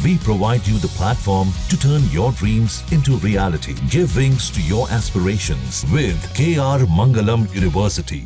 We provide you the platform to turn your dreams into reality. Give wings to your aspirations with KR Mangalam University.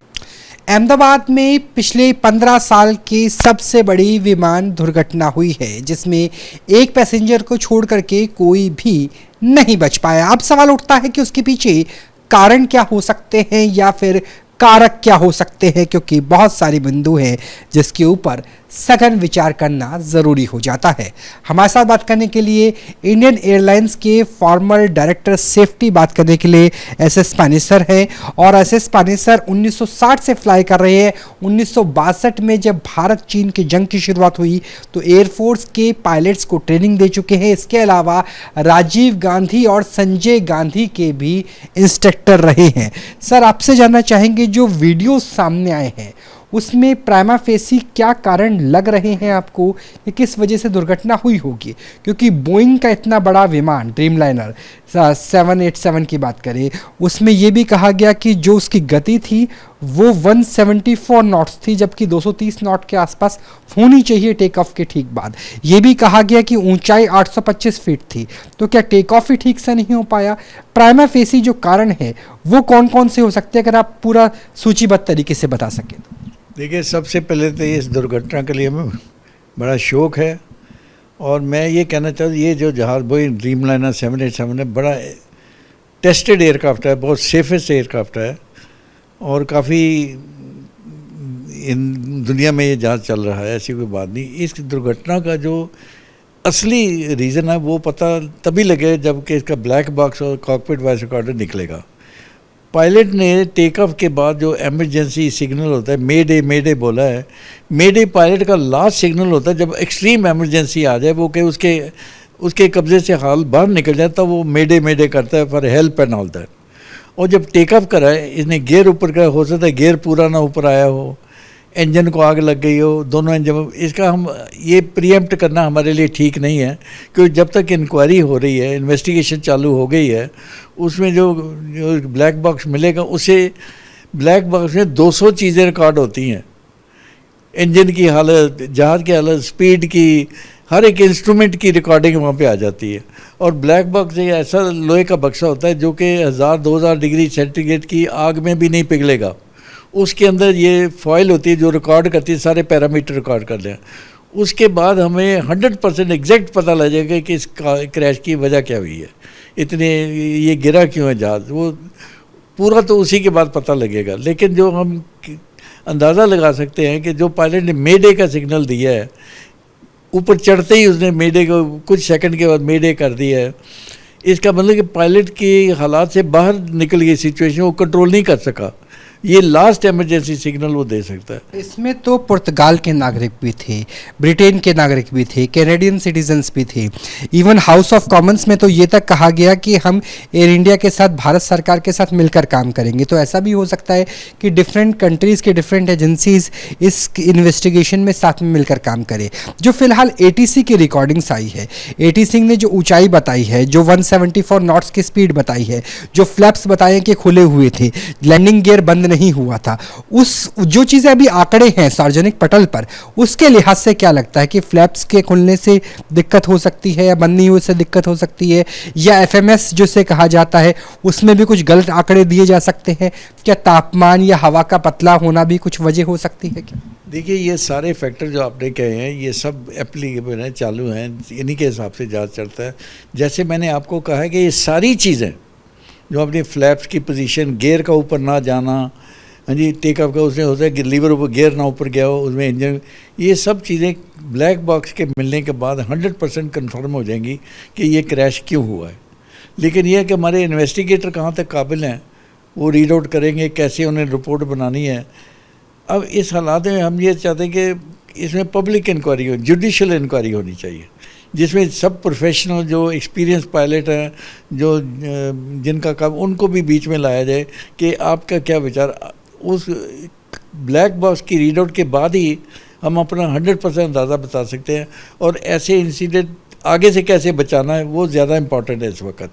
Ahmedabad में पिछले 15 साल की सबसे बड़ी विमान दुर्घटना हुई है, जिसमें एक पैसेंजर को छोड़ करके कोई भी नहीं बच पाया। अब सवाल उठता है कि उसके पीछे कारण क्या हो सकते हैं या फिर कारक क्या हो सकते हैं, क्योंकि बहुत सारे बिंदु हैं जिसके ऊपर सघन विचार करना ज़रूरी हो जाता है। हमारे साथ बात करने के लिए इंडियन एयरलाइंस के फॉर्मर डायरेक्टर सेफ्टी बात करने के लिए एसएस पानेसर हैं, और एसएस पानेसर 1960 से फ्लाई कर रहे हैं। 1962 में जब भारत चीन की जंग की शुरुआत हुई तो एयरफोर्स के पायलट्स को ट्रेनिंग दे चुके हैं। इसके अलावा राजीव गांधी और संजय गांधी के भी इंस्ट्रक्टर रहे हैं। सर, आपसे जानना चाहेंगे, जो वीडियो सामने आए हैं उसमें प्राइमा फेसी क्या कारण लग रहे हैं आपको कि किस वजह से दुर्घटना हुई होगी? क्योंकि बोइंग का इतना बड़ा विमान ड्रीमलाइनर 787 की बात करें, उसमें यह भी कहा गया कि जो उसकी गति थी वो 174 नॉट्स थी, जबकि 230 नॉट के आसपास होनी चाहिए टेक ऑफ के ठीक बाद। ये भी कहा गया कि ऊंचाई 825 फीट थी, तो क्या टेक ऑफ ही ठीक से नहीं हो पाया? प्राइमा फेसी जो कारण है वो कौन कौन से हो सकते हैं, अगर आप पूरा सूचीबद्ध तरीके से बता सकें तो। देखिए, सबसे पहले तो इस दुर्घटना के लिए हमें बड़ा शौक है, और मैं ये कहना चाहता हूँ, ये जो जहाज़ बोइंग ड्रीमलाइनर 787 है, बड़ा टेस्टेड एयरक्राफ्ट है, बहुत सेफेस्ट एयरक्राफ्ट है, और काफ़ी इन दुनिया में ये जहाज़ चल रहा है, ऐसी कोई बात नहीं। इस दुर्घटना का जो असली रीज़न है वो पता तभी लगे जबकि इसका ब्लैक बॉक्स और कॉकपिट वॉइस रिकॉर्डर निकलेगा। पायलट ने टेक ऑफ के बाद जो एमरजेंसी सिग्नल होता है, मेडे बोला है। मेडे पायलट का लास्ट सिग्नल होता है जब एक्सट्रीम एमरजेंसी आ जाए, वो कि उसके कब्जे से हाल बाहर निकल जाए, तब वो मेडे करता है for help and all that. और जब टेक ऑफ करा है, इसने गियर ऊपर का, हो सकता है गियर पूरा ना ऊपर आया हो, इंजन को आग लग गई हो, दोनों इंजन, इसका हम ये प्रीएम्प्ट करना हमारे लिए ठीक नहीं है, क्योंकि जब तक इंक्वायरी हो रही है, इन्वेस्टिगेशन चालू हो गई है, उसमें जो ब्लैक बॉक्स मिलेगा, उसे ब्लैक बॉक्स में 200 चीज़ें रिकॉर्ड होती हैं। इंजन की हालत, जहाज़ की हालत, स्पीड की, हर एक इंस्ट्रूमेंट की रिकॉर्डिंग वहाँ पे आ जाती है। और ब्लैक बॉक्स एक ऐसा लोहे का बक्सा होता है जो कि 1000-2000 डिग्री सेंटीग्रेड की आग में भी नहीं पिघलेगा। उसके अंदर ये फॉइल होती है जो रिकॉर्ड करती है, सारे पैरामीटर रिकॉर्ड कर लें। उसके बाद हमें 100% एग्जैक्ट पता लग जाएगा कि इस क्रैश की वजह क्या हुई है, इतने ये गिरा क्यों है जहाज़, वो पूरा तो उसी के बाद पता लगेगा। लेकिन जो हम अंदाज़ा लगा सकते हैं कि जो पायलट ने मेडे का सिग्नल दिया है, ऊपर चढ़ते ही उसने मेडे को कुछ सेकंड के बाद मेडे कर दिया है, इसका मतलब कि पायलट की हालात से बाहर निकल गई सिचुएशन, वो कंट्रोल नहीं कर सका। ये लास्ट इमरजेंसी सिग्नल वो दे सकता है। इसमें तो पुर्तगाल के नागरिक भी थे, ब्रिटेन के नागरिक भी थे, कैनेडियन सिटीजन्स भी थे। इवन हाउस ऑफ कॉमन्स में तो ये तक कहा गया कि हम एयर इंडिया के साथ, भारत सरकार के साथ मिलकर काम करेंगे। तो ऐसा भी हो सकता है कि डिफरेंट कंट्रीज़ के डिफरेंट एजेंसीज इस इन्वेस्टिगेशन में साथ में मिलकर काम करें। जो फिलहाल ATC की रिकॉर्डिंग्स आई है, ATC ने जो ऊंचाई बताई है, जो 174 नॉट्स की स्पीड बताई है, जो फ्लैप्स बताए कि खुले हुए थे, लैंडिंग गियर बंद नहीं हुआ था, उस जो चीज़ें अभी आंकड़े हैं सार्वजनिक पटल पर, उसके लिहाज से क्या लगता है कि फ्लैप्स के खुलने से दिक्कत हो सकती है या बंद नहीं हुए से दिक्कत हो सकती है, या FMS जिसे कहा जाता है उसमें भी कुछ गलत आंकड़े दिए जा सकते हैं? क्या तापमान या हवा का पतला होना भी कुछ वजह हो सकती है क्या? देखिए, ये सारे फैक्टर जो आपने कहे हैं, ये सब एप्लीकेबल हैं, चालू हैं, इन्हीं के हिसाब से जांच चलता है। जैसे मैंने आपको कहा है कि ये सारी चीज़ें जो अपनी फ्लैप्स की पोजीशन, गियर का ऊपर ना जाना, हाँ जी, टेक ऑफ का उसमें होता है कि लीवर ऊपर गियर ना ऊपर गया हो, उसमें इंजन, ये सब चीज़ें ब्लैक बॉक्स के मिलने के बाद 100% कन्फर्म हो जाएंगी कि ये क्रैश क्यों हुआ है। लेकिन यह है कि हमारे इन्वेस्टिगेटर कहाँ तक काबिल हैं, वो रीड आउट करेंगे, कैसे उन्हें रिपोर्ट बनानी है। अब इस हालात में हम ये चाहते हैं कि इसमें पब्लिक इंक्वायरी हो, जुडिशल इंक्वायरी होनी चाहिए, जिसमें सब प्रोफेशनल जो एक्सपीरियंस पायलट हैं, जो जिनका काम, उनको भी बीच में लाया जाए कि आपका क्या विचार। उस ब्लैक बॉक्स की रीड आउट के बाद ही हम अपना 100% अंदाज़ा बता सकते हैं, और ऐसे इंसिडेंट आगे से कैसे बचाना है वो ज़्यादा इम्पॉर्टेंट है इस वक्त।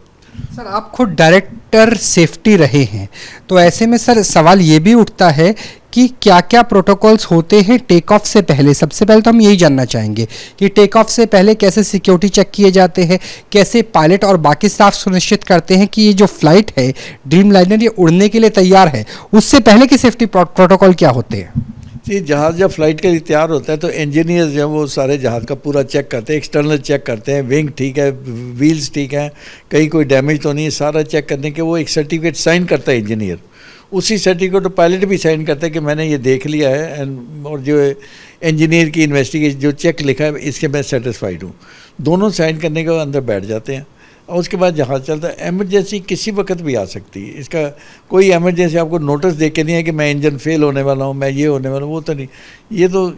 सर आप खुद डायरेक्टर सेफ्टी रहे हैं, तो ऐसे में सर सवाल ये भी उठता है कि क्या क्या प्रोटोकॉल्स होते हैं टेक ऑफ से पहले। सबसे पहले तो हम यही जानना चाहेंगे कि टेक ऑफ से पहले कैसे सिक्योरिटी चेक किए जाते हैं, कैसे पायलट और बाकी स्टाफ सुनिश्चित करते हैं कि ये जो फ्लाइट है ड्रीम लाइनर ये उड़ने के लिए तैयार है, उससे पहले के सेफ्टी प्रोटोकॉल क्या होते हैं। जी, जहाज़ जब फ्लाइट के लिए तैयार होता है तो इंजीनियर्स जो वो सारे जहाज़ का पूरा चेक करते हैं, एक्सटर्नल चेक करते हैं, विंग ठीक है, व्हील्स ठीक है, कहीं कोई डैमेज तो नहीं है, सारा चेक करने के वो एक सर्टिफिकेट साइन करता है इंजीनियर। उसी सर्टिफिकेट तो पायलट भी साइन करता है कि मैंने ये देख लिया है और जो इंजीनियर की इन्वेस्टिगेशन जो चेक लिखा है इसके मैं सेटिस्फाइड हूँ। दोनों साइन करने के बाद अंदर बैठ जाते हैं और उसके बाद जहाज़ चलता है। एमरजेंसी किसी वक्त भी आ सकती है, इसका कोई एमरजेंसी आपको नोटिस दे के नहीं है कि मैं इंजन फेल होने वाला हूँ, मैं ये होने वाला हूँ, वो तो नहीं। ये तो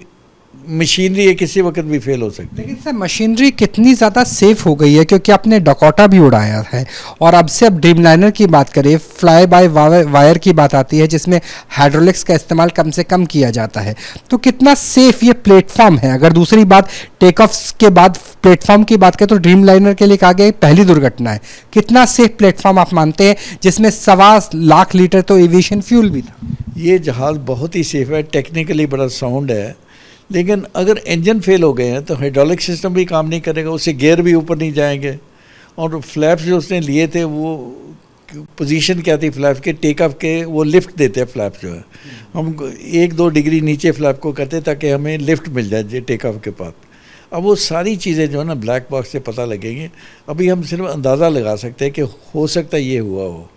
मशीनरी है, किसी वक्त भी फेल हो सकती है। लेकिन सर मशीनरी कितनी ज़्यादा सेफ हो गई है, क्योंकि आपने डकोटा भी उड़ाया है और अब से अब ड्रीम लाइनर की बात करें, फ्लाई बाय वायर की बात आती है जिसमें हाइड्रोलिक्स का इस्तेमाल कम से कम किया जाता है, तो कितना सेफ ये प्लेटफॉर्म है। अगर दूसरी बात टेक ऑफ के बाद प्लेटफॉर्म की बात करें तो ड्रीम लाइनर के लिए कहा गया पहली दुर्घटना है, कितना सेफ प्लेटफॉर्म आप मानते हैं, जिसमें 1.25 लाख लीटर तो एविएशन फ्यूल भी था। ये जहाज़ बहुत ही सेफ है, टेक्निकली बड़ा साउंड है, लेकिन अगर इंजन फेल हो गए हैं तो हाइड्रोलिक सिस्टम भी काम नहीं करेगा, उससे गियर भी ऊपर नहीं जाएंगे। और फ्लैप्स जो उसने लिए थे वो पोजीशन क्या थी फ्लैप्स के, टेक ऑफ के वो लिफ्ट देते हैं फ्लैप्स जो है, हम 1-2 डिग्री नीचे फ्लैप को करते ताकि हमें लिफ्ट मिल जाए टेक ऑफ के बाद। अब वो सारी चीज़ें जो है ना ब्लैक बॉक्स से पता लगेंगी, अभी हम सिर्फ अंदाज़ा लगा सकते हैं कि हो सकता है ये हुआ हो।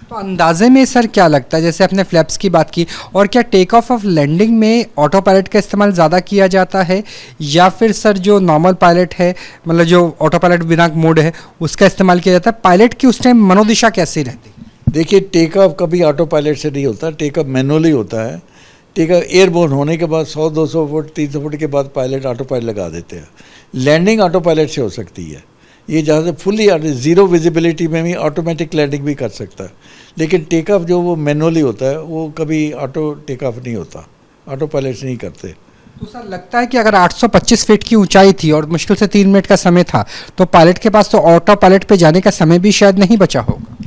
तो अंदाजे में सर क्या लगता है, जैसे आपने फ्लैप्स की बात की, और क्या टेक ऑफ ऑफ लैंडिंग में ऑटो पायलट का इस्तेमाल ज़्यादा किया जाता है या फिर सर जो नॉर्मल पायलट है, मतलब जो ऑटो पायलट बिना मोड है उसका इस्तेमाल किया जाता है। पायलट की उस टाइम मनोदिशा कैसी रहती है। देखिए, टेक ऑफ कभी ऑटो पायलट से नहीं होता, टेक ऑफ मैनुअली होता है। टेक ऑफ एयरबोर्न होने के बाद 100-200 फुट 300 फुट के बाद पायलट ऑटो पायलट लगा देते हैं। लैंडिंग ऑटो पायलट से हो सकती है, ये जहाँ से फुली ज़ीरो विजिबिलिटी में भी ऑटोमेटिक लैंडिंग भी कर सकता है, लेकिन टेक ऑफ जो वो मैनुअली होता है वो कभी ऑटो टेक ऑफ नहीं होता, ऑटो पायलट से नहीं करते। तो सर लगता है कि अगर 825 फीट की ऊंचाई थी और मुश्किल से 3 मिनट का समय था तो पायलट के पास तो ऑटो पायलट पे जाने का समय भी शायद नहीं बचा होगा।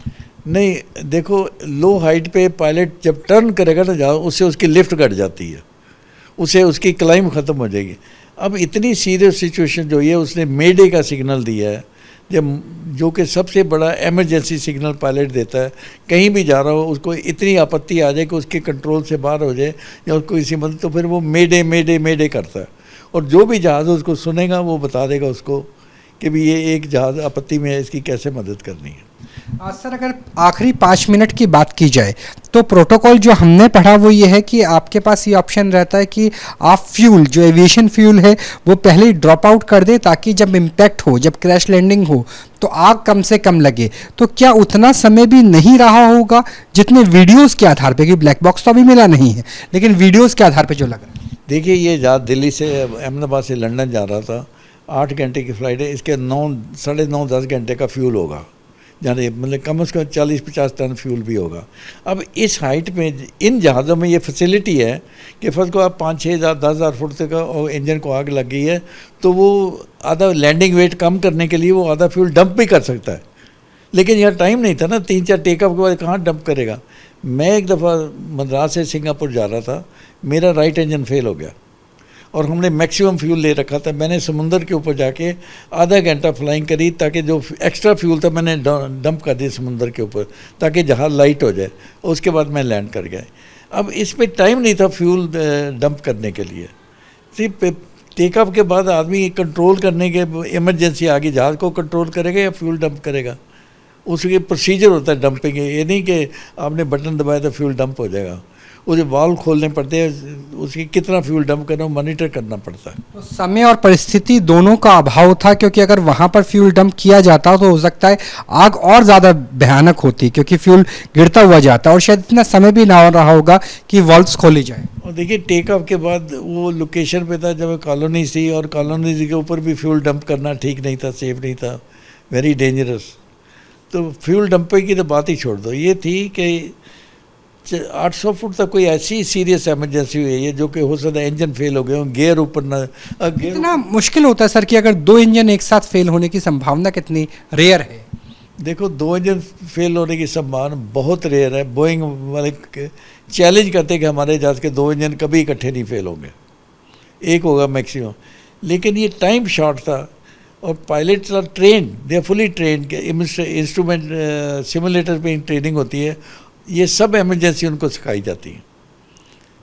नहीं, देखो लो हाइट पे पायलट जब टर्न करेगा ना जहाँ, उससे उसकी लिफ्ट घट जाती है, उससे उसकी क्लाइंब ख़त्म हो जाएगी। अब इतनी सीरियस सिचुएशन जो है उसने मेडे का सिग्नल दिया है, जब जो कि सबसे बड़ा एमरजेंसी सिग्नल पायलट देता है, कहीं भी जा रहा हो उसको इतनी आपत्ति आ जाए कि उसके कंट्रोल से बाहर हो जाए या उसको इसी मतलब, तो फिर वो मेडे मेडे मेडे करता है और जो भी जहाज़ उसको सुनेगा वो बता देगा उसको कि भी ये एक जहाज़ आपत्ति में है, इसकी कैसे मदद करनी है। सर अगर आखिरी 5 मिनट की बात की जाए तो प्रोटोकॉल जो हमने पढ़ा वो ये है कि आपके पास ये ऑप्शन रहता है कि आप फ्यूल जो एविएशन फ्यूल है वो पहले ही ड्रॉप आउट कर दें ताकि जब इम्पैक्ट हो, जब क्रैश लैंडिंग हो तो आग कम से कम लगे। तो क्या उतना समय भी नहीं रहा होगा जितने वीडियोस के आधार पे, कि ब्लैक बॉक्स तो अभी मिला नहीं है लेकिन वीडियोस के आधार पे जो लग रहा है। देखिए, ये जहाज़ दिल्ली से अहमदाबाद से लंदन जा रहा था, 8 घंटे की फ़्लाइट है, इसके 9-9.5-10 घंटे का फ्यूल होगा, जाने मतलब कम से कम 40-50 टन फ्यूल भी होगा। अब इस हाइट में इन जहाज़ों में ये फैसिलिटी है कि फर्स्ट को आप 5-6 हज़ार 10,000 फुट तक और इंजन को आग लग गई है तो वो आधा लैंडिंग वेट कम करने के लिए वो आधा फ्यूल डंप भी कर सकता है, लेकिन यहाँ टाइम नहीं था ना, 3-4 टेक ऑफ के बाद कहाँ डंप करेगा। मैं एक दफ़ा मद्रास से सिंगापुर जा रहा था, मेरा राइट इंजन फेल हो गया और हमने मैक्सिमम फ्यूल ले रखा था। मैंने समुंदर के ऊपर जाके आधा घंटा फ्लाइंग करी ताकि जो एक्स्ट्रा फ्यूल था मैंने डंप कर दिया समुंदर के ऊपर ताकि जहाज़ लाइट हो जाए, उसके बाद मैं लैंड कर गया। अब इस पर टाइम नहीं था फ्यूल डंप करने के लिए, सिर्फ टेक ऑफ के बाद आदमी कंट्रोल करने के इमरजेंसी आ गई, जहाज़ को कंट्रोल करेगा या फ्यूल डंप करेगा, उसके प्रोसीजर होता है डंपिंग। ये नहीं कि आपने बटन दबाया तो फ्यूल डंप हो जाएगा, उसे वाल्व खोलने पड़ते हैं, उसकी कितना फ्यूल डंप करना मॉनिटर करना पड़ता है। तो समय और परिस्थिति दोनों का अभाव था, क्योंकि अगर वहां पर फ्यूल डंप किया जाता तो हो सकता है आग और ज़्यादा भयानक होती, क्योंकि फ्यूल गिरता हुआ जाता और शायद इतना समय भी ना हो रहा होगा कि वाल्व्स खोली जाए। और देखिए, टेक ऑफ के बाद वो लोकेशन पे था जब कॉलोनी थी और कॉलोनी के ऊपर भी फ्यूल डंप करना ठीक नहीं था, सेफ नहीं था, वेरी डेंजरस। तो फ्यूल डंपिंग की तो बात ही छोड़ दो, ये थी कि 800 फुट तक कोई ऐसी सीरियस इमरजेंसी हुई है जो कि हो सकता है इंजन फेल हो गए हो, गियर ऊपर ना कितना मुश्किल होता है सर कि अगर 2 इंजन एक साथ फेल होने की संभावना कितनी रेयर है। देखो, 2 इंजन फेल होने की संभावना बहुत रेयर है। बोइंग वाले चैलेंज करते हैं कि हमारे जहाज़ के 2 इंजन कभी इकट्ठे नहीं फेल होंगे, एक होगा मैक्सिमम। लेकिन ये टाइम शॉर्ट था और pilots are trained, they are fully trained के इंस्ट्रूमेंट सिमुलेटर पे ट्रेनिंग होती है, ये सब इमरजेंसी उनको सिखाई जाती है।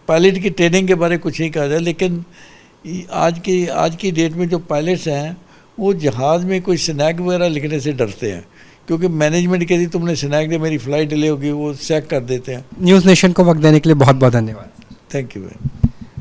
पायलट की ट्रेनिंग के बारे में कुछ नहीं कहा जाए, लेकिन आज की डेट में जो पायलट्स हैं वो जहाज़ में कोई स्नैक वगैरह लिखने से डरते हैं, क्योंकि मैनेजमेंट कहती तुमने स्नैक दे मेरी फ़्लाइट डिले होगी, वो चेक कर देते हैं। न्यूज़ नेशन को वक्त देने के लिए बहुत बहुत धन्यवाद। Thank you ma'am.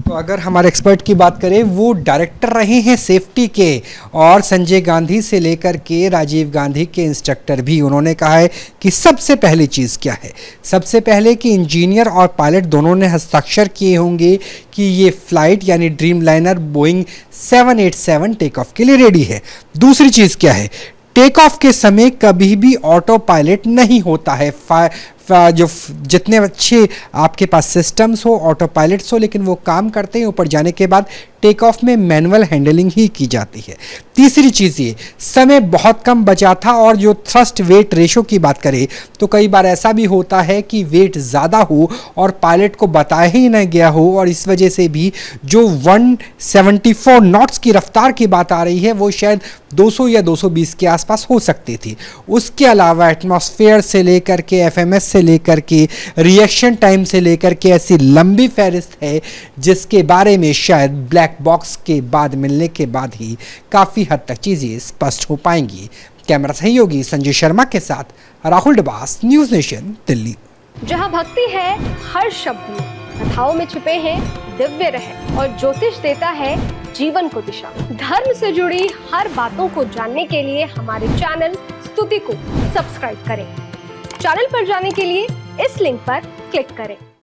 तो अगर हमारे एक्सपर्ट की बात करें, वो डायरेक्टर रहे हैं सेफ्टी के, और संजय गांधी से लेकर के राजीव गांधी के इंस्ट्रक्टर भी। उन्होंने कहा है कि सबसे पहली चीज़ क्या है, सबसे पहले कि इंजीनियर और पायलट दोनों ने हस्ताक्षर किए होंगे कि ये फ्लाइट यानी dreamliner Boeing 787 take off के लिए रेडी है। दूसरी चीज़ क्या है, टेक ऑफ के समय कभी भी ऑटो पायलट नहीं होता है। जो जितने अच्छे आपके पास सिस्टम्स हो, ऑटो पायलट्स हो, लेकिन वो काम करते हैं। ऊपर जाने के बाद टेक ऑफ में मैनुअल हैंडलिंग ही की जाती है। तीसरी चीज़ ये, समय बहुत कम बचा था। और जो थ्रस्ट वेट रेशो की बात करें तो कई बार ऐसा भी होता है कि वेट ज़्यादा हो और पायलट को बताया ही नहीं गया हो, और इस वजह से भी जो 174 नॉट्स की रफ्तार की बात आ रही है वो शायद 200 या 220 के आसपास हो सकती थी। उसके अलावा एटमॉस्फेयर से लेकर के एफएमएस से लेकर के रिएक्शन टाइम से लेकर के ऐसी लंबी फहरिस्त है जिसके बारे में शायद ब्लैक बॉक्स के बाद मिलने के बाद ही काफ़ी हद तक चीज़ें स्पष्ट हो पाएंगी। कैमरा सहयोगी संजय शर्मा के साथ राहुल डबास, न्यूज़ नेशन, दिल्ली। जहां भक्ति है हर शब्द में, कथाओं में छुपे हैं दिव्य रहस्य, और ज्योतिष देता है जीवन को दिशा। धर्म से जुड़ी हर बातों को जानने के लिए हमारे चैनल स्तुति को सब्सक्राइब करें। चैनल पर जाने के लिए इस लिंक पर क्लिक करें।